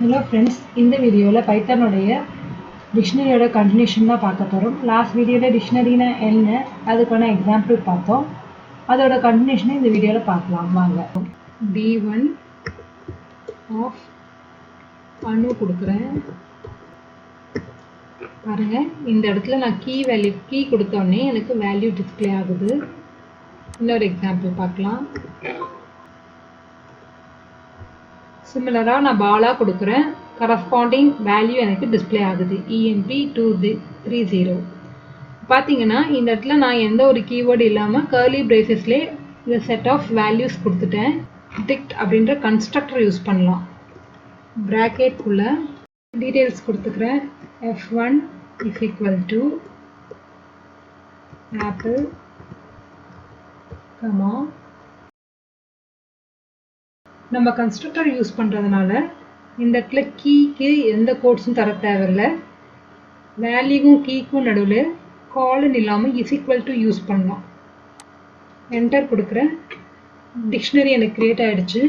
Hello friends, இந்த வீடியோவில் பைத்தானுடைய டிக்ஷனரியோட continuation தான் பார்க்க போகிறோம். லாஸ்ட் வீடியோவில் டிக்ஷனரினா என்ன, அதுக்கான எக்ஸாம்பிள் பார்த்தோம். அதோட கண்டினியூஷனை இந்த வீடியோவில் பார்க்கலாம் வாங்க. D1 ஆஃப் அணு கொடுக்குறேன். பாருங்கள், இந்த இடத்துல நான் கீ கொடுத்தோடனே எனக்கு வேல்யூ டிஸ்பிளே ஆகுது. இன்னொரு எக்ஸாம்பிள் பார்க்கலாம். சிமிலராக நான் பாலாக கொடுக்குறேன், கரஸ்பாண்டிங் வேல்யூ எனக்கு டிஸ்பிளே ஆகுது EMP230. பார்த்தீங்கன்னா இந்த இடத்துல நான் எந்த ஒரு கீவேர்டு இல்லாமல் கர்லி பிரேசஸ்லேயே இந்த செட் ஆஃப் வேல்யூஸ் கொடுத்துட்டேன். டிக்ட் அப்படின்ற கன்ஸ்ட்ரக்டர் யூஸ் பண்ணலாம். ப்ராக்கெட்குள்ள டீட்டெயில்ஸ் கொடுத்துக்கிறேன். F1 is equal to apple, நம்ம கன்ஸ்ட்ரக்டர் யூஸ் பண்ணுறதுனால இந்த இடத்துல கீக்கு எந்த கோட்ஸும் தர தேவையில்லை. வேல்யூவும் கீக்கும் நடுவில் காலன் இல்லாமல் இஸ் ஈக்குவல் டு யூஸ் பண்ணலாம். என்டர் கொடுக்குறேன். டிக்ஷனரி எனக்கு க்ரியேட் ஆகிடுச்சு.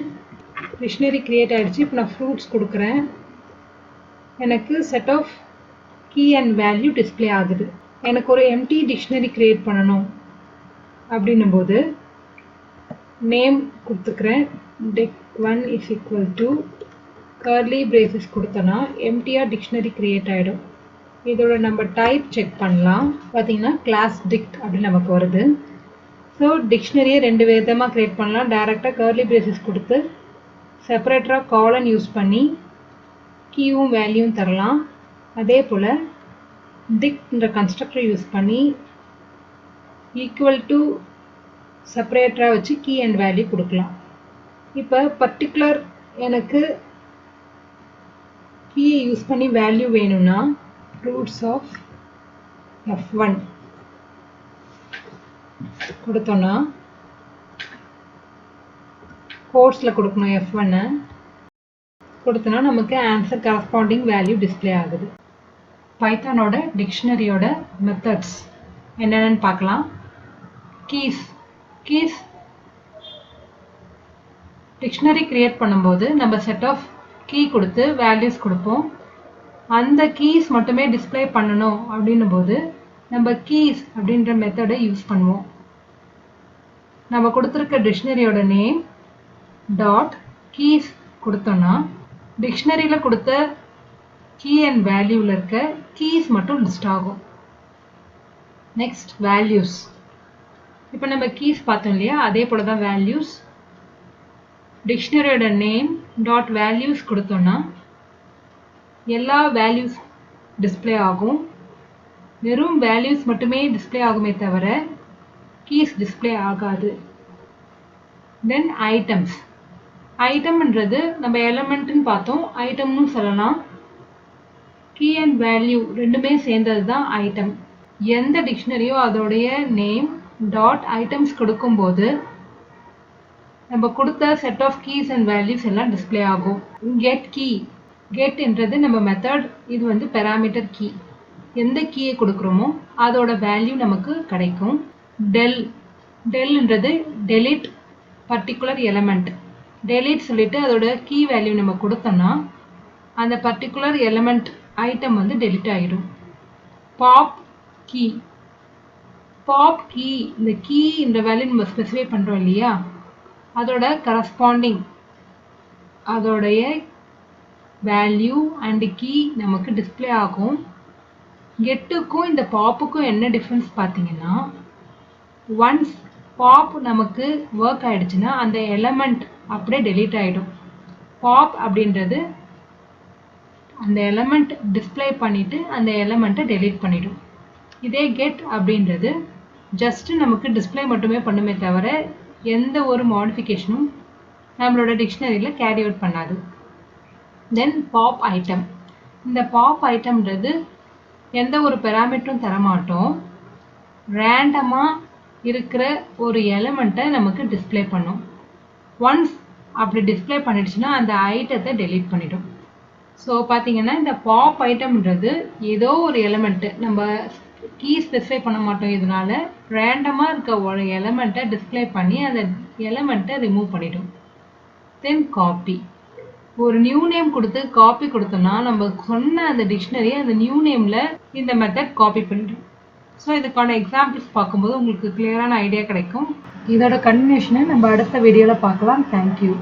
இப்போ நான் ஃப்ரூட்ஸ் கொடுக்குறேன். எனக்கு set of key and value display ஆகுது. எனக்கு ஒரு எம்டி டிக்ஷனரி க்ரியேட் பண்ணணும் அப்படின்னும் போது நேம் கொடுத்துக்கிறேன். dict1 is equal to curly braces கொடுத்தனா எம்டியாக டிக்ஷனரி க்ரியேட் ஆகிடும். இதோட நம்ம டைப் செக் பண்ணலாம். பார்த்தீங்கன்னா கிளாஸ் டிக்ட் அப்படின்னு நமக்கு வருது. ஸோ டிக்ஷனரியை ரெண்டு விதமாக க்ரியேட் பண்ணலாம். டைரெக்டாக கர்லி பிரேசஸ் கொடுத்து செப்பரேட்டராக காலன் யூஸ் பண்ணி கீயும் வேல்யூவும் தரலாம். அதே போல் டிக்ட்ன்ற கன்ஸ்ட்ரக்டர் யூஸ் பண்ணி ஈக்குவல் டு செப்பரேட்டராக வச்சு கீ அண்ட் வேல்யூ கொடுக்கலாம். இப்போ பர்டிகுலர் எனக்கு கீயை யூஸ் பண்ணி வேல்யூ வேணும்னா ரூட்ஸ் ஆஃப் F1 கொடுத்தோன்னா கோட்ஸில் கொடுக்கணும். F1 கொடுத்தோன்னா நமக்கு ஆன்சர் கரஸ்பாண்டிங் வேல்யூ டிஸ்பிளே ஆகுது. பைத்தானோட டிக்ஷனரியோட மெத்தட்ஸ் என்னென்னு பார்க்கலாம். கீஸ் டிக்ஷனரி க்ரியேட் பண்ணும்போது நம்ம செட் ஆஃப் கீ கொடுத்து வேல்யூஸ் கொடுப்போம். அந்த கீஸ் மட்டுமே டிஸ்பிளே பண்ணணும் அப்படின்னும் போது நம்ம கீஸ் அப்படின்ற மெத்தடை யூஸ் பண்ணுவோம். நம்ம கொடுத்துருக்க டிக்ஷனரியோட நேம் டாட் கீஸ் கொடுத்தோன்னா டிக்ஷனரியில் கொடுத்த கீ அண்ட் வேல்யூவில் இருக்க கீஸ் மட்டும் லிஸ்ட் ஆகும். Next values. இப்போ நம்ம கீஸ் பார்த்தோம் இல்லையா, அதே போல் தான் வேல்யூஸ். டிக்ஷனரியோட நேம் டாட் வேல்யூஸ் கொடுத்தோன்னா எல்லா வேல்யூஸ் டிஸ்பிளே ஆகும். வெறும் வேல்யூஸ் மட்டுமே டிஸ்பிளே ஆகுமே தவிர கீஸ் டிஸ்பிளே ஆகாது. தென் ஐட்டம்ன்றது நம்ம எலமெண்ட்னு பார்த்தோம், ஐட்டம்னு சொல்லலாம். கீ அண்ட் வேல்யூ ரெண்டுமே சேர்ந்தது தான் ஐட்டம். எந்த டிக்ஷனரியோ அதோடைய நேம் டாட் ஐட்டம்ஸ் கொடுக்கும்போது நம்ம கொடுத்த set of keys and values எல்லாம் டிஸ்பிளே ஆகும். கெட் என்றது நம்ம மெத்தட். இது வந்து பெராமீட்டர் கீ. எந்த கீயை கொடுக்குறோமோ அதோட வேல்யூ நமக்கு கிடைக்கும். டெல்ன்றது டெலிட் பர்டிகுலர் எலமெண்ட். டெலிட் சொல்லிட்டு அதோட கீ வேல்யூ நம்ம கொடுத்தோம்னா அந்த பர்டிகுலர் எலமெண்ட் ஐட்டம் வந்து டெலிட் ஆகிடும். பாப் கீ இந்த கீ இந்த வேல்யூ நம்ம ஸ்பெசிஃபை பண்ணுறோம் இல்லையா, அதோட கரஸ்பாண்டிங் அதோடைய வேல்யூ அண்ட் கீ நமக்கு டிஸ்பிளே ஆகும். கெட்டுக்கும் இந்த பாப்புக்கும் என்ன டிஃப்ரென்ஸ் பார்த்தீங்கன்னா, ஒன்ஸ் பாப் நமக்கு ஒர்க் ஆகிடுச்சுன்னா அந்த எலமெண்ட் அப்படியே டெலீட் ஆகிடும். பாப் அப்படின்றது அந்த எலமெண்ட் டிஸ்பிளே பண்ணிவிட்டு அந்த எலமெண்ட்டை டெலீட் பண்ணிடும். இதே கெட் அப்படின்றது ஜஸ்ட்டு நமக்கு டிஸ்பிளே மட்டுமே பண்ணுமே தவிர எந்த ஒரு மாடிஃபிகேஷனும் நம்மளோட டிக்ஷனரியில் கேரி அவுட் பண்ணாது. தென் பாப் ஐட்டம். இந்த பாப் ஐட்டம்ன்றது எந்த ஒரு பெராமீட்டரும் தரமாட்டோம். ரேண்டமாக இருக்கிற ஒரு எலமெண்ட்டை நமக்கு டிஸ்பிளே பண்ணும். ஒன்ஸ் அப்படி டிஸ்பிளே பண்ணிடுச்சுன்னா அந்த ஐட்டத்தை டெலீட் பண்ணிடும். ஸோ பார்த்தீங்கன்னா இந்த பாப் ஐட்டம்ன்றது ஏதோ ஒரு எலமெண்ட்டு நம்ம கீ ஸ்பெசிஃபை பண்ண மாட்டோம். இதனால ரேண்டமாக இருக்க ஒரு எலமெண்ட்டை டிஸ்பிளே பண்ணி அந்த எலமெண்ட்டை ரிமூவ் பண்ணிடும். தென் ஒரு நியூ நேம் கொடுத்து காப்பி கொடுத்தோம்னா நம்ம சொன்ன அந்த டிக்ஷனரி அந்த நியூ நேமில் இந்த மெத்தட் காப்பி பண்ணிடும். ஸோ இதுக்கான எக்ஸாம்பிள்ஸ் பார்க்கும்போது உங்களுக்கு கிளியரான ஐடியா கிடைக்கும். இதோட கன்டினியூஷனை நம்ம அடுத்த வீடியோவில் பார்க்கலாம். தேங்க்யூ.